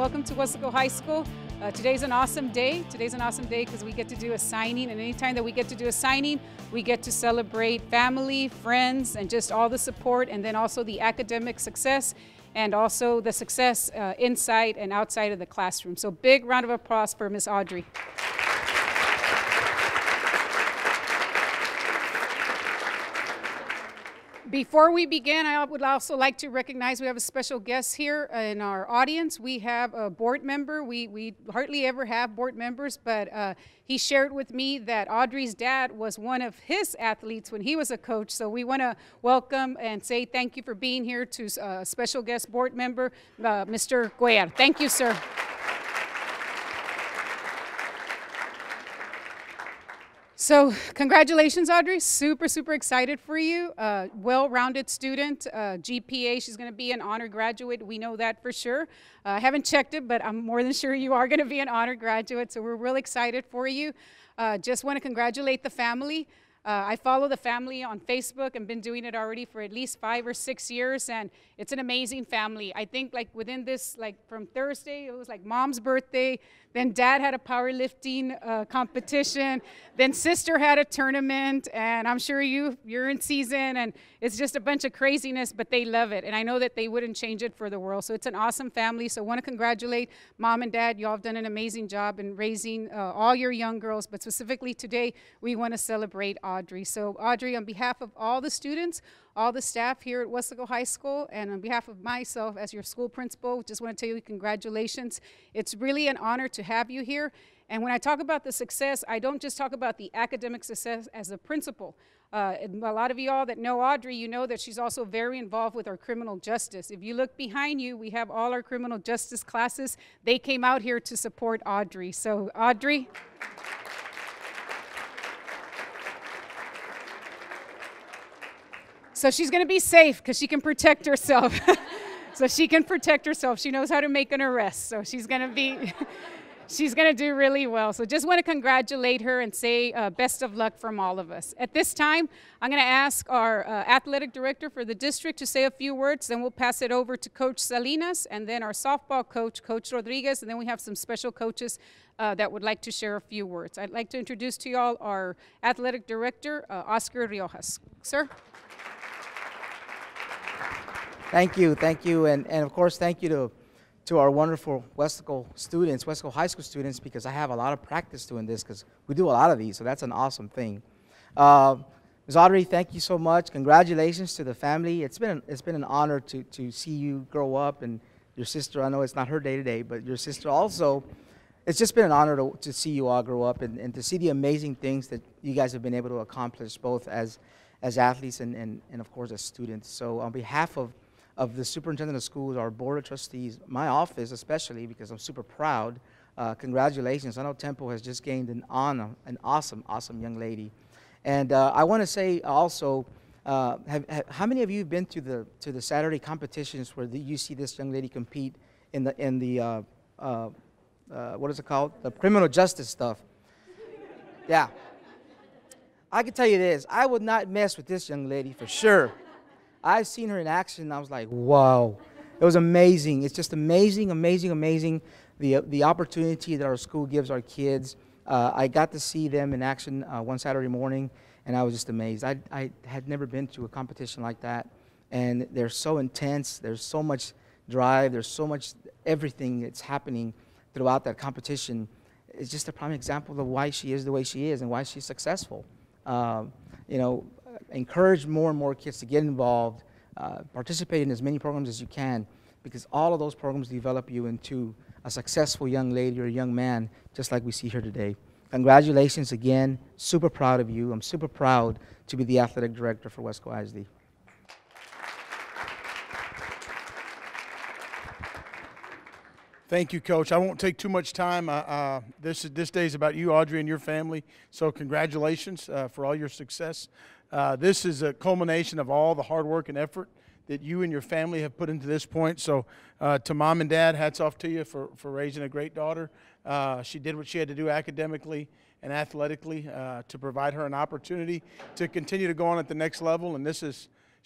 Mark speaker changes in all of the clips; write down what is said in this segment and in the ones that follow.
Speaker 1: welcome to Weslaco High School. Today's an awesome day. Today's an awesome day because we get to do a signing, and anytime that we get to do a signing, we get to celebrate family, friends, and just all the support, and then also the academic success, and also the success inside and outside of the classroom. So big round of applause for Miss Audrey. Before we begin, I would also like to recognize we have a special guest here in our audience. We have a board member. We hardly ever have board members, but he shared with me that Audrey's dad was one of his athletes when he was a coach. So we want to welcome and say thank you for being here to a special guest board member, Mr. Cuellar. Thank you, sir. So congratulations, Audrey. Super, super excited for you. Well-rounded student, GPA. She's going to be an honor graduate. We know that for sure. I haven't checked it, but I'm more than sure you are going to be an honor graduate. So we're really excited for you. Just want to congratulate the family. I follow the family on Facebook and been doing it already for at least 5 or 6 years, and it's an amazing family. I think like within this, like from Thursday, it was like mom's birthday, then dad had a powerlifting competition, then sister had a tournament, and I'm sure you're in season, and it's just a bunch of craziness, but they love it, and I know that they wouldn't change it for the world. So it's an awesome family. So I want to congratulate mom and dad. You all have done an amazing job in raising all your young girls, but specifically today, we want to celebrate Audrey. So Audrey, on behalf of all the students, all the staff here at Weslaco High School, and on behalf of myself as your school principal, just want to tell you congratulations. It's really an honor to have you here. And when I talk about the success, I don't just talk about the academic success as a principal. A lot of you all that know Audrey, you know that she's also very involved with our criminal justice. If you look behind you, we have all our criminal justice classes. They came out here to support Audrey. So Audrey. So she's going to be safe because she can protect herself. So she can protect herself. She knows how to make an arrest. So she's going to be, she's going to do really well. So just want to congratulate her and say best of luck from all of us. At this time, I'm going to ask our athletic director for the district to say a few words. Then we'll pass it over to Coach Salinas and then our softball coach, Coach Rodriguez. And then we have some special coaches that would like to share a few words. I'd like to introduce to you all our athletic director, Oscar Riojas. Sir.
Speaker 2: Thank you, and of course thank you to our wonderful Weslaco students, Weslaco High School students, because I have a lot of practice doing this because we do a lot of these, so that's an awesome thing. Ms. Audrey, thank you so much. Congratulations to the family. It's been an honor to see you grow up, and your sister. I know it's not her day today, but your sister also. It's just been an honor to see you all grow up and to see the amazing things that you guys have been able to accomplish, both as athletes and of course as students. So on behalf of the superintendent of schools, our board of trustees, my office especially, because I'm super proud, congratulations. I know Temple has just gained an awesome young lady. And I want to say also, how many of you have been to the Saturday competitions where you see this young lady compete in the what is it called? The criminal justice stuff. Yeah. I can tell you this, I would not mess with this young lady for sure. I've seen her in action, and I was like, wow. It was amazing. It's just amazing, the opportunity that our school gives our kids. I got to see them in action one Saturday morning, and I was just amazed. I had never been to a competition like that, and they're so intense. There's so much drive. There's so much everything that's happening throughout that competition. It's just a prime example of why she is the way she is and why she's successful. You know, encourage more and more kids to get involved, participate in as many programs as you can, because all of those programs develop you into a successful young lady or a young man, just like we see here today. Congratulations again. Super proud of you. I'm super proud to be the athletic director for Weslaco ISD.
Speaker 3: Thank you, Coach. I won't take too much time. This day is about you, Audrey, and your family. So congratulations for all your success. This is a culmination of all the hard work and effort that you and your family have put into this point. So to Mom and Dad, hats off to you for raising a great daughter. She did what she had to do academically and athletically to provide her an opportunity to continue to go on at the next level. And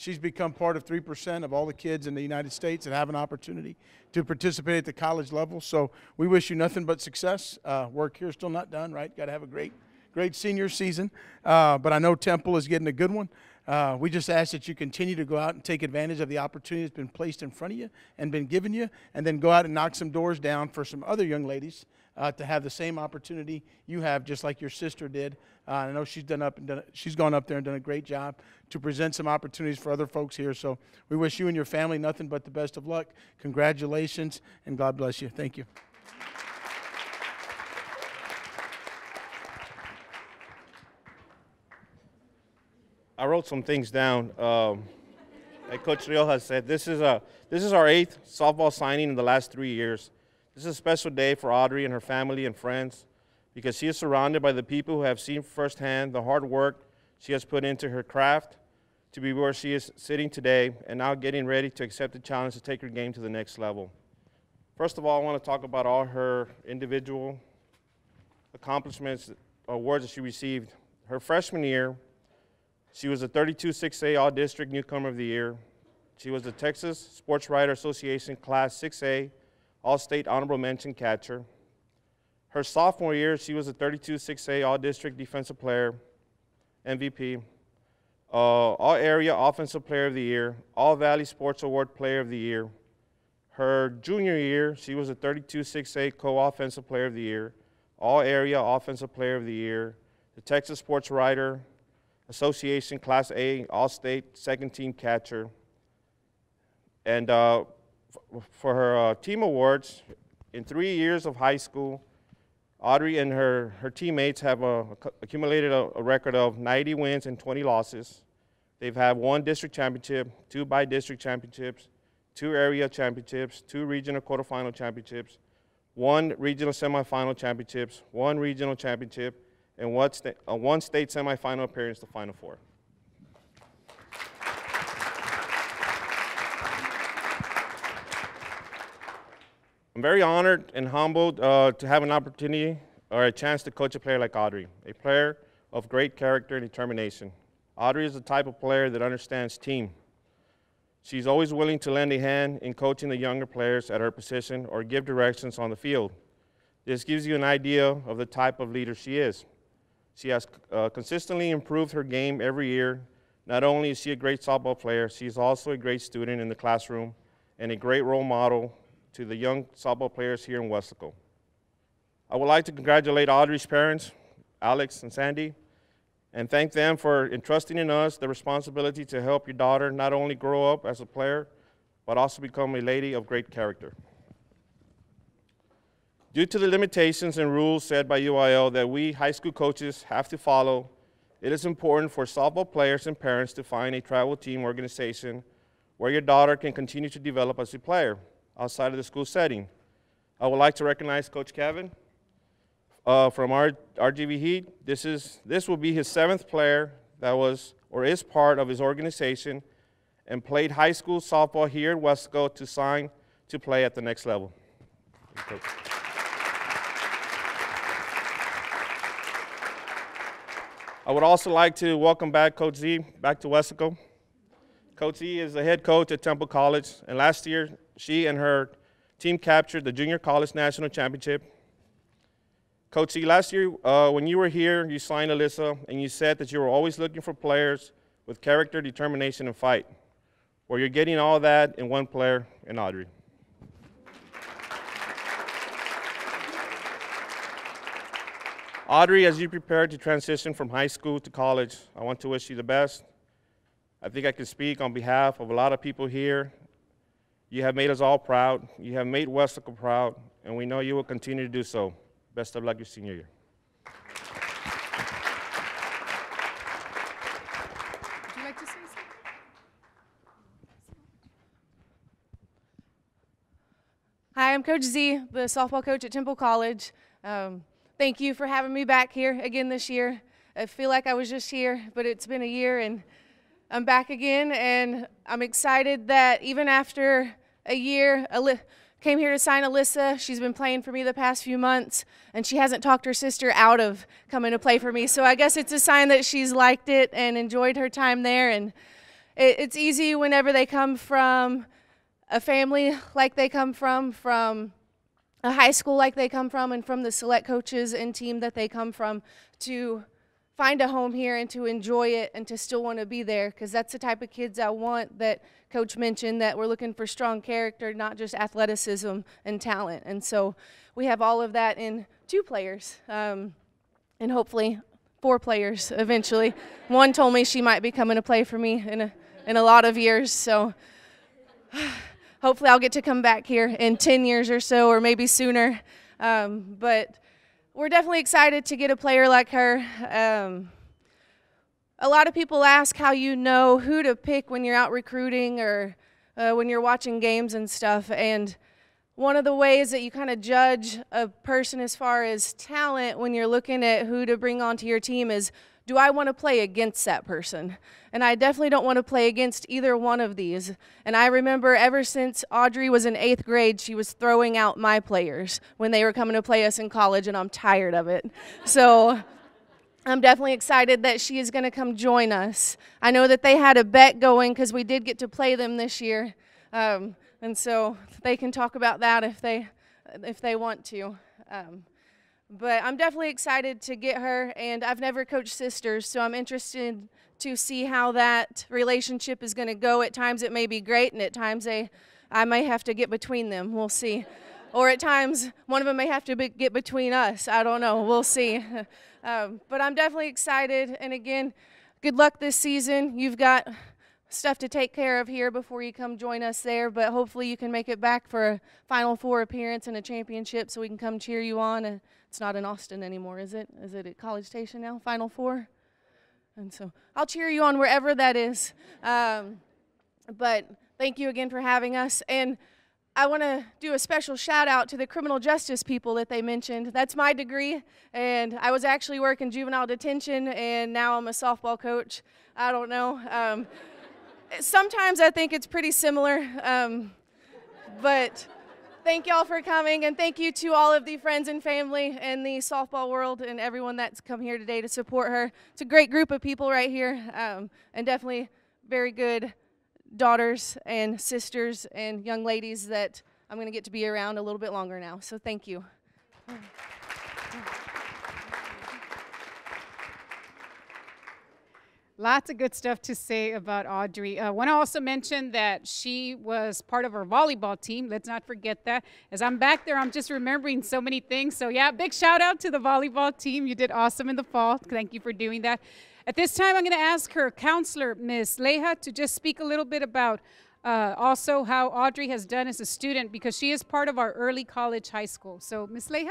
Speaker 3: She's become part of 3% of all the kids in the United States that have an opportunity to participate at the college level. So we wish you nothing but success. Work here is still not done, right? Got to have a great senior season. But I know Temple is getting a good one. We just ask that you continue to go out and take advantage of the opportunity that's been placed in front of you and been given you, and then go out and knock some doors down for some other young ladies to have the same opportunity you have, just like your sister did. I know she's gone up there and done a great job to present some opportunities for other folks here. So we wish you and your family nothing but the best of luck. Congratulations, and God bless you. Thank you.
Speaker 4: I wrote some things down. Like Coach Rioja said, this is our 8th softball signing in the last 3 years. This is a special day for Audrey and her family and friends because she is surrounded by the people who have seen firsthand the hard work she has put into her craft to be where she is sitting today and now getting ready to accept the challenge to take her game to the next level. First of all, I want to talk about all her individual accomplishments, awards that she received. Her freshman year, she was the 32-6A All-District Newcomer of the Year. She was the Texas Sports Writer Association Class 6A All-State Honorable Mention Catcher. Her sophomore year, she was the 32-6A All-District Defensive Player, MVP, All-Area Offensive Player of the Year, All-Valley Sports Award Player of the Year. Her junior year, she was the 32-6A Co-Offensive Player of the Year, All-Area Offensive Player of the Year, the Texas Sports Writer Association Class A All-State Second Team Catcher. And for her team awards, in 3 years of high school, Audrey and her teammates have accumulated a record of 90 wins and 20 losses. They've had 1 district championship, 2 by-district championships, 2 area championships, 2 regional quarterfinal championships, 1 regional semifinal championships, 1 regional championship, and 1 state semifinal appearance to Final Four. I'm very honored and humbled to have an opportunity or a chance to coach a player like Audrey, a player of great character and determination. Audrey is the type of player that understands team. She's always willing to lend a hand in coaching the younger players at her position or give directions on the field. This gives you an idea of the type of leader she is. She has consistently improved her game every year. Not only is she a great softball player, she's also a great student in the classroom and a great role model to the young softball players here in Weslaco. I would like to congratulate Audrey's parents, Alex and Sandy, and thank them for entrusting in us the responsibility to help your daughter not only grow up as a player, but also become a lady of great character. Due to the limitations and rules set by UIL that we high school coaches have to follow, it is important for softball players and parents to find a travel team organization where your daughter can continue to develop as a player outside of the school setting. I would like to recognize Coach Kevin from our RGV Heat. This will be his 7th player that was or is part of his organization and played high school softball here at Weslaco to sign to play at the next level. I would also like to welcome back Coach Z back to Weslaco. Coach Z is the head coach at Temple College, and last year she and her team captured the Junior College National Championship. Coach Z, last year when you were here, you signed Alyssa, and you said that you were always looking for players with character, determination, and fight. Well, you're getting all that in one player in Audrey. Audrey, as you prepare to transition from high school to college, I want to wish you the best. I think I can speak on behalf of a lot of people here. You have made us all proud. You have made Weslaco proud, and we know you will continue to do so. Best of luck your senior year.
Speaker 1: Would you like to say something?
Speaker 5: Hi, I'm Coach Z, the softball coach at Temple College. Thank you for having me back here again this year. I feel like I was just here, but it's been a year, and I'm back again, and I'm excited that even after a year, came here to sign Alyssa. She's been playing for me the past few months, and she hasn't talked her sister out of coming to play for me. So I guess it's a sign that she's liked it and enjoyed her time there. And it's easy whenever they come from a family like they come from a high school like they come from, and from the select coaches and team that they come from, to find a home here and to enjoy it and to still want to be there, because that's the type of kids I want, that Coach mentioned, that we're looking for strong character, not just athleticism and talent. And so we have all of that in 2 players, and hopefully 4 players eventually. One told me she might be coming to play for me in a lot of years, so hopefully I'll get to come back here in 10 years or so, or maybe sooner. But we're definitely excited to get a player like her. A lot of people ask how you know who to pick when you're out recruiting or when you're watching games and stuff. And one of the ways that you kind of judge a person as far as talent when you're looking at who to bring onto your team is, do I want to play against that person? And I definitely don't want to play against either one of these. And I remember ever since Audrey was in 8th grade, she was throwing out my players when they were coming to play us in college, and I'm tired of it. So I'm definitely excited that she is going to come join us. I know that they had a bet going because we did get to play them this year. And so they can talk about that if they want to. But I'm definitely excited to get her, and I've never coached sisters, so I'm interested to see how that relationship is going to go. At times it may be great, and at times I may have to get between them. We'll see. Or at times one of them may have to get between us. I don't know. We'll see. But I'm definitely excited, and again, good luck this season. You've got stuff to take care of here before you come join us there, but hopefully you can make it back for a Final Four appearance and a championship so we can come cheer you on. It's not in Austin anymore, is it? Is it at College Station now, Final Four? And so I'll cheer you on wherever that is. But thank you again for having us. And I want to do a special shout out to the criminal justice people that they mentioned. That's my degree, and I was actually working juvenile detention, and now I'm a softball coach. I don't know. Sometimes I think it's pretty similar, but thank y'all for coming, and thank you to all of the friends and family in the softball world and everyone that's come here today to support her. It's a great group of people right here, and definitely very good daughters and sisters and young ladies that I'm going to get to be around a little bit longer now. So thank you.
Speaker 1: Lots of good stuff to say about Audrey. I want to also mention that she was part of our volleyball team. Let's not forget that. As I'm back there, I'm just remembering so many things. So yeah, big shout out to the volleyball team. You did awesome in the fall. Thank you for doing that. At this time, I'm going to ask her counselor, Ms. Leja, to just speak a little bit about also how Audrey has done as a student, because she is part of our early college high school. So, Ms. Leja?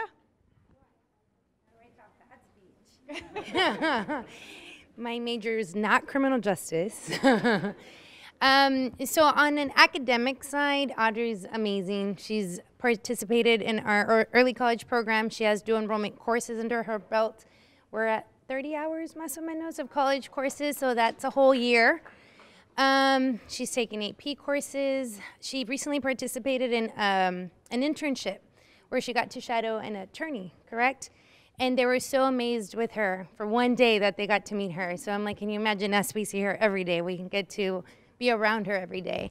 Speaker 6: My major is not criminal justice. So on an academic side, Audrey's amazing. She's participated in our early college program. She has dual enrollment courses under her belt. We're at 30 hours, más o menos, of college courses, so that's a whole year. She's taken AP courses. She recently participated in an internship where she got to shadow an attorney, correct? And they were so amazed with her for one day that they got to meet her. So I'm like, can you imagine us? We see her every day. We can get to be around her every day.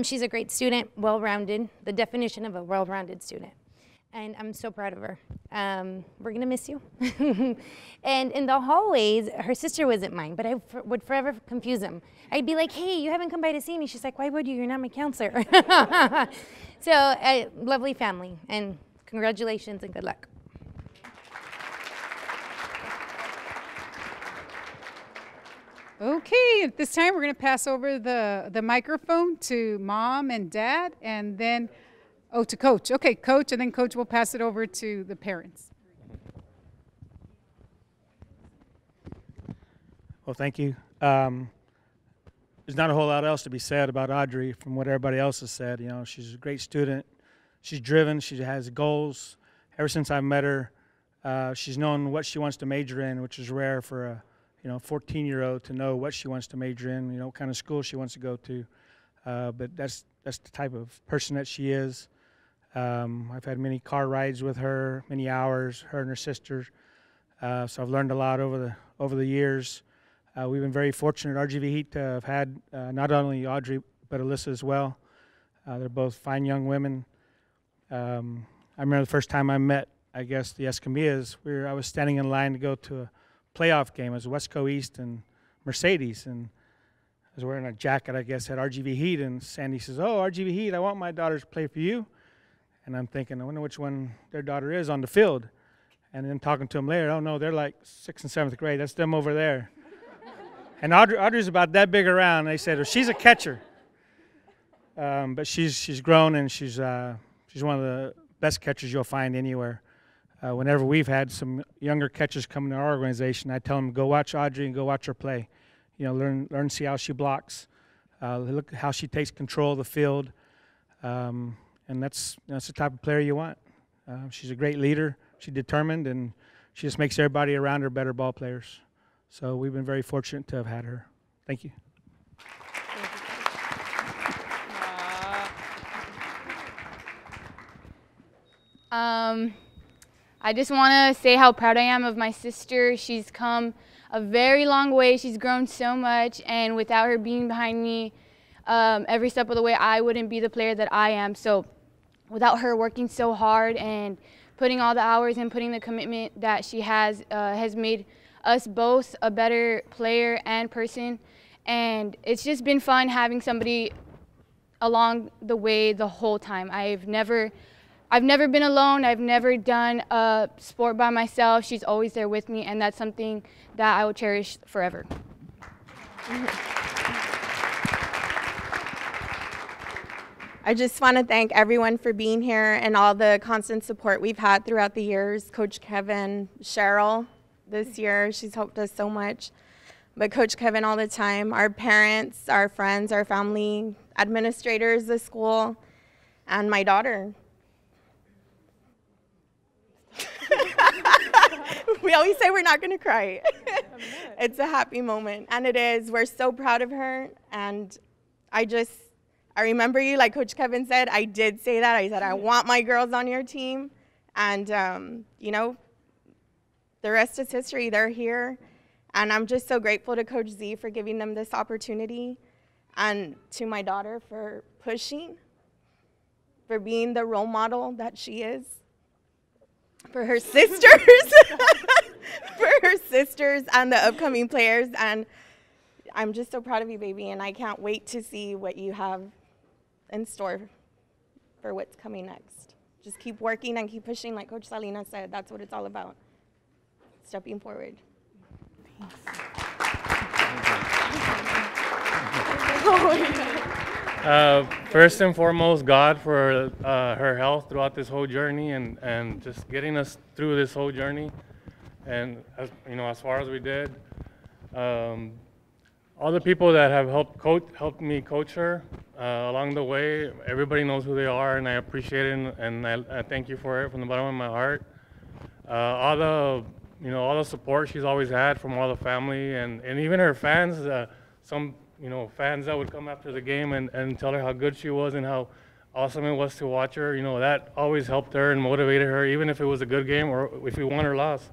Speaker 6: She's a great student, well-rounded, the definition of a well-rounded student. And I'm so proud of her. We're gonna miss you. And in the hallways, her sister wasn't mine, but I would forever confuse them. I'd be like, hey, you haven't come by to see me. She's like, why would you? You're not my counselor. So, lovely family, and congratulations and good luck.
Speaker 1: Okay, at this time we're going to pass over the microphone to Mom and Dad, and then, to Coach. Okay, Coach, and then Coach will pass it over to the parents.
Speaker 7: Well, thank you. There's not a whole lot else to be said about Audrey from what everybody else has said. You know, she's a great student. She's driven. She has goals. Ever since I met her, she's known what she wants to major in, which is rare for a 14-year-old to know what she wants to major in, what kind of school she wants to go to. But that's the type of person that she is. I've had many car rides with her, many hours, her and her sister. So I've learned a lot over the years. We've been very fortunate at RGV Heat to have had not only Audrey, but Alyssa as well. They're both fine young women. I remember the first time I met, I guess, the Escamillas. I was standing in line to go to a playoff game. It was Weslaco East and Mercedes, and I was wearing a jacket, I guess, at RGV Heat, and Sandy says, "Oh, RGV Heat, I want my daughter to play for you." And I'm thinking, I wonder which one their daughter is on the field. And then talking to them later, oh no, they're like 6th and 7th grade. That's them over there. And Audrey's about that big around. They said, well, she's a catcher. But she's grown, and she's one of the best catchers you'll find anywhere. Whenever we've had some younger catchers come into our organization, I tell them, go watch Audrey and go watch her play. You know, learn see how she blocks, look at how she takes control of the field. And that's the type of player you want. She's a great leader. She's determined, and she just makes everybody around her better ball players. So we've been very fortunate to have had her. Thank you.
Speaker 8: I just want to say how proud I am of my sister. She's come a very long way. She's grown so much, and without her being behind me every step of the way, I wouldn't be the player that I am. So without her working so hard and putting all the hours and putting the commitment that she has made us both a better player and person. And it's just been fun having somebody along the way the whole time. I've never been alone. I've never done a sport by myself. She's always there with me, and that's something that I will cherish forever.
Speaker 9: I just want to thank everyone for being here and all the constant support we've had throughout the years. Coach Kevin, Cheryl this year, she's helped us so much. But Coach Kevin all the time, our parents, our friends, our family, administrators, the school, and my daughter. We always say we're not going to cry. It's a happy moment, and it is. We're so proud of her, and I remember you, like Coach Kevin said, I did say that. I said, I want my girls on your team. And, you know, the rest is history. They're here. And I'm just so grateful to Coach Z for giving them this opportunity, and to my daughter for pushing, for being the role model that she is, for her sisters, for her sisters and the upcoming players. And I'm just so proud of you, baby, and I can't wait to see what you have in store for what's coming next. Just keep working and keep pushing, like Coach Salina said. That's what it's all about, stepping forward.
Speaker 10: First and foremost, God for her health throughout this whole journey, and just getting us through this whole journey, and as far as we did. All the people that have helped me coach her along the way, everybody knows who they are, and I appreciate it, and I thank you for it from the bottom of my heart. All the support she's always had from all the family, and even her fans. Some fans that would come after the game and tell her how good she was and how awesome it was to watch her. That always helped her and motivated her, even if it was a good game or if we won or lost.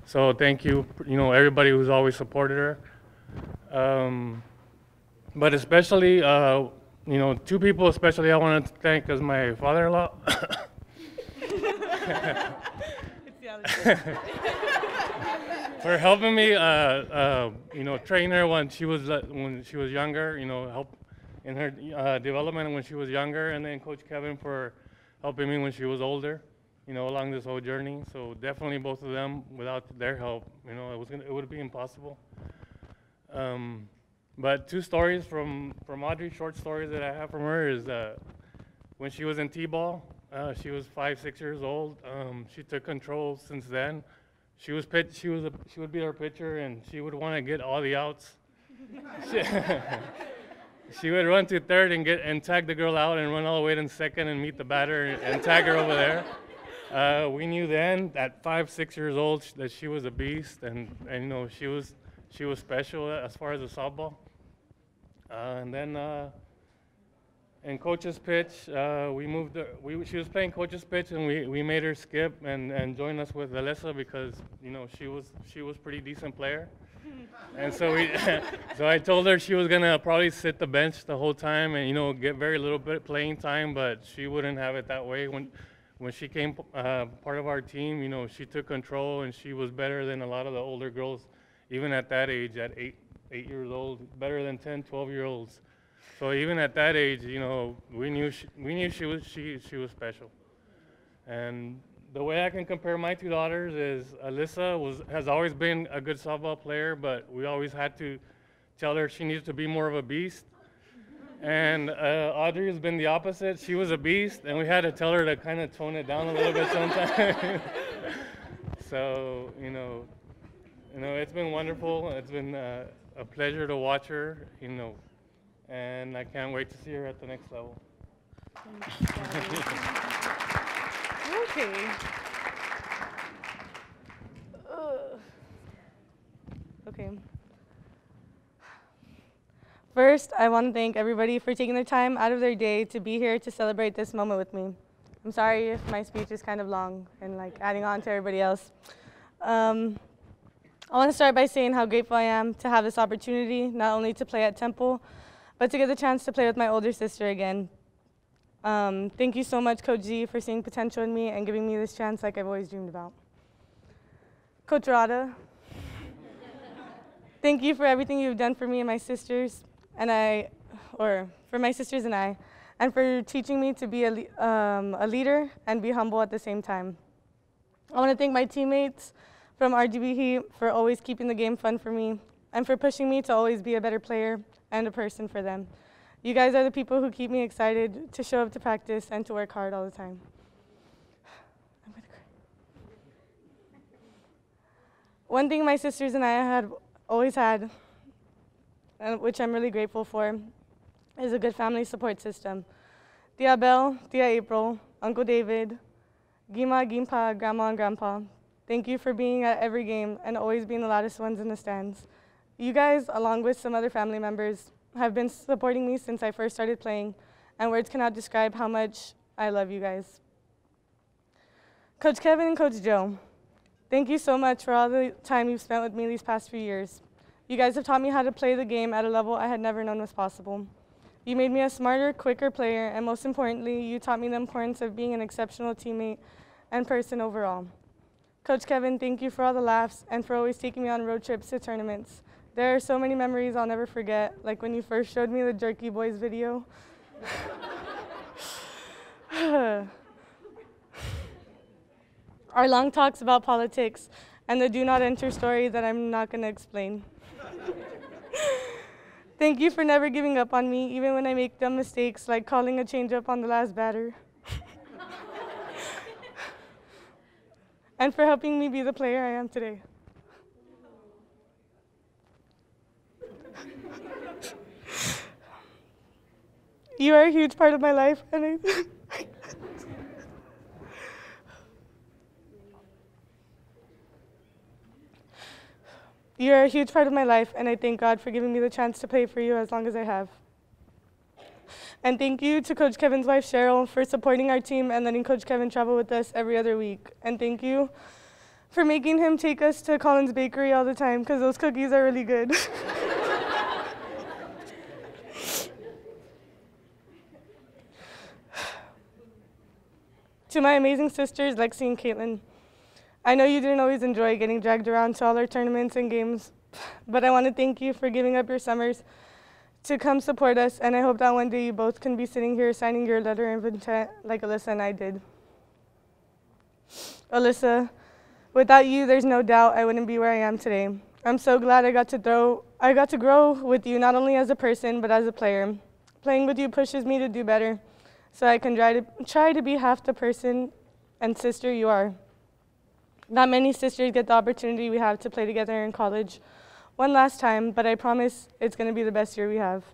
Speaker 10: So thank you, everybody who's always supported her. But especially, two people especially I wanted to thank is my father-in-law. For helping me, train her when she was younger, help in her development when she was younger, and then Coach Kevin for helping me when she was older, along this whole journey. So definitely both of them. Without their help, it would be impossible. But two stories from Audrey, short stories that I have from her is when she was in T-ball, she was 5-6 years old. She took control since then. She would be our pitcher, and she would want to get all the outs. She would run to third and tag the girl out and run all the way to second and meet the batter and tag her over there. We knew then at 5-6 years old that she was a beast, and she was special as far as the softball. And then in coach's pitch, she was playing coach's pitch, and we made her skip and join us with Alyssa because she was pretty decent player. And so so I told her she was gonna probably sit the bench the whole time and, you know, get very little bit playing time, but she wouldn't have it that way. When she came part of our team, you know, she took control and she was better than a lot of the older girls, even at that age, at 8 years old, better than 10, 12-year-olds. So even at that age, you know, we knew she was special. And the way I can compare my two daughters is Alyssa has always been a good softball player, but we always had to tell her she needs to be more of a beast. And Audrey has been the opposite. She was a beast, and we had to tell her to kind of tone it down a little bit sometimes. So, you know, it's been wonderful. It's been a pleasure to watch her, you know, and I can't wait to see her at the next level.
Speaker 5: Okay. Okay. First, I want to thank everybody for taking their time out of their day to be here to celebrate this moment with me. I'm sorry if my speech is kind of long and like adding on to everybody else. I want to start by saying how grateful I am to have this opportunity, not only to play at Temple, but to get the chance to play with my older sister again. Thank you so much, Coach Z, for seeing potential in me and giving me this chance like I've always dreamed about. Coach Rada, thank you for everything you've done for me and my sisters, and for my sisters and I, and for teaching me to be a leader and be humble at the same time. I want to thank my teammates from RGB Heat for always keeping the game fun for me, and for pushing me to always be a better player and a person for them. You guys are the people who keep me excited to show up to practice and to work hard all the time. I'm gonna cry. One thing my sisters and I always had, which I'm really grateful for, is a good family support system. Tia Belle, Tia April, Uncle David, Gima, Gimpa, Grandma, and Grandpa, thank you for being at every game and always being the loudest ones in the stands. You guys, along with some other family members, have been supporting me since I first started playing, and words cannot describe how much I love you guys. Coach Kevin and Coach Joe, thank you so much for all the time you've spent with me these past few years. You guys have taught me how to play the game at a level I had never known was possible. You made me a smarter, quicker player, and most importantly, you taught me the importance of being an exceptional teammate and person overall. Coach Kevin, thank you for all the laughs and for always taking me on road trips to tournaments. There are so many memories I'll never forget, like when you first showed me the Jerky Boys video. Our long talks about politics and the do not enter story that I'm not going to explain. Thank you for never giving up on me, even when I make dumb mistakes like calling a changeup on the last batter. And for helping me be the player I am today. You are a huge part of my life, and you are a huge part of my life, and I thank God for giving me the chance to play for you as long as I have. And thank you to Coach Kevin's wife, Cheryl, for supporting our team and letting Coach Kevin travel with us every other week. And thank you for making him take us to Collins Bakery all the time, because those cookies are really good. To my amazing sisters, Lexi and Caitlin, I know you didn't always enjoy getting dragged around to all our tournaments and games, but I want to thank you for giving up your summers to come support us, and I hope that one day you both can be sitting here signing your letter of intent like Alyssa and I did. Alyssa, without you, there's no doubt I wouldn't be where I am today. I'm so glad I got to grow with you, not only as a person, but as a player. Playing with you pushes me to do better, so I can try to be half the person and sister you are. Not many sisters get the opportunity we have to play together in college one last time, but I promise it's going to be the best year we have.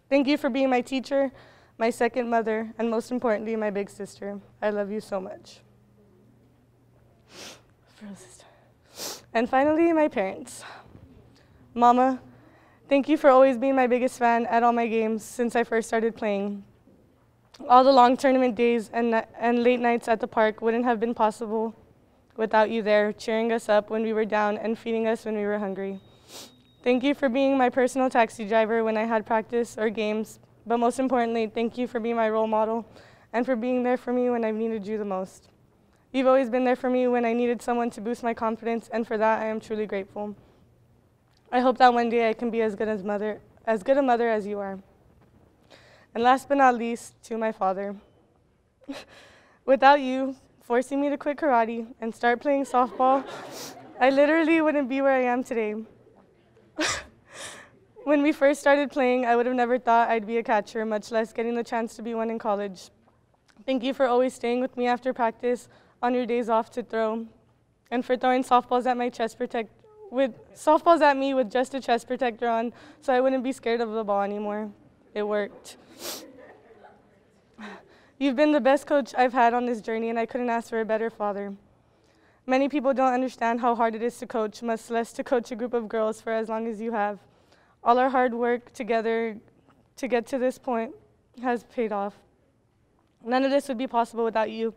Speaker 5: Thank you for being my teacher, my second mother, and most importantly, my big sister. I love you so much. And finally, my parents. Mama, thank you for always being my biggest fan at all my games since I first started playing. All the long tournament days and late nights at the park wouldn't have been possible
Speaker 11: without you there, cheering us up when we were down and feeding us when we were hungry. Thank you for being my personal taxi driver when I had practice or games, but most importantly, thank you for being my role model and for being there for me when I've needed you the most. You've always been there for me when I needed someone to boost my confidence, and for that I am truly grateful. I hope that one day I can be as good a mother as you are. And last but not least, to my father. Without you forcing me to quit karate and start playing softball, I literally wouldn't be where I am today. When we first started playing, I would have never thought I'd be a catcher, much less getting the chance to be one in college. Thank you for always staying with me after practice on your days off to throw, and for throwing softballs at me with just a chest protector on so I wouldn't be scared of the ball anymore. It worked. You've been the best coach I've had on this journey, and I couldn't ask for a better father. Many people don't understand how hard it is to coach, much less to coach a group of girls for as long as you have. All our hard work together to get to this point has paid off. None of this would be possible without you,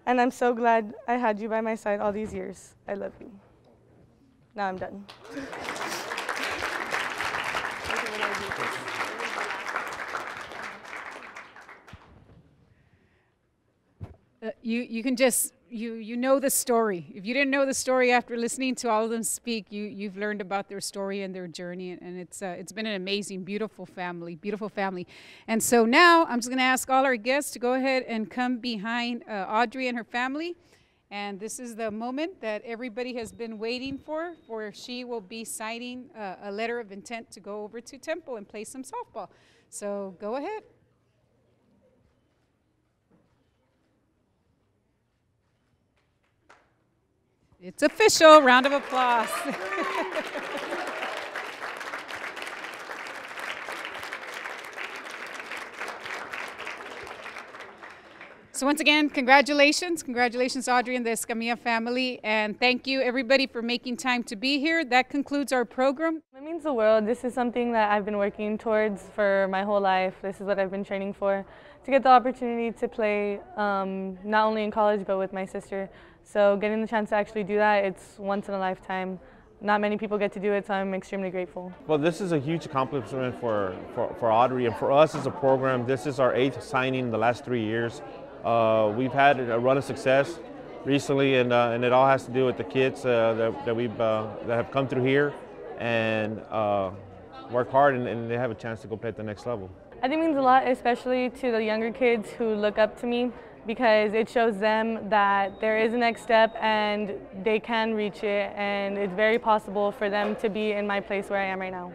Speaker 11: and I'm so glad I had you by my side all these years. I love you. Now I'm done.
Speaker 1: You can just, you know the story. If you didn't know the story after listening to all of them speak, you've learned about their story and their journey, and it's been an amazing, beautiful family. And so now I'm just going to ask all our guests to go ahead and come behind Audrey and her family. And this is the moment that everybody has been waiting for, where she will be signing a letter of intent to go over to Temple and play some softball. So go ahead. It's official. Round of applause. So once again, congratulations. Congratulations, Audrey and the Escamilla family. And thank you, everybody, for making time to be here. That concludes our program.
Speaker 11: It means the world. This is something that I've been working towards for my whole life. This is what I've been training for, to get the opportunity to play not only in college, but with my sister. So getting the chance to actually do that, it's once in a lifetime. Not many people get to do it, so I'm extremely grateful.
Speaker 4: Well, this is a huge accomplishment for Audrey, and for us as a program, this is our 8th signing in the last 3 years. We've had a run of success recently, and it all has to do with the kids that have come through here and work hard, and they have a chance to go play at the next level.
Speaker 11: I think it means a lot, especially to the younger kids who look up to me, because it shows them that there is a next step and they can reach it, and it's very possible for them to be in my place where I am right now.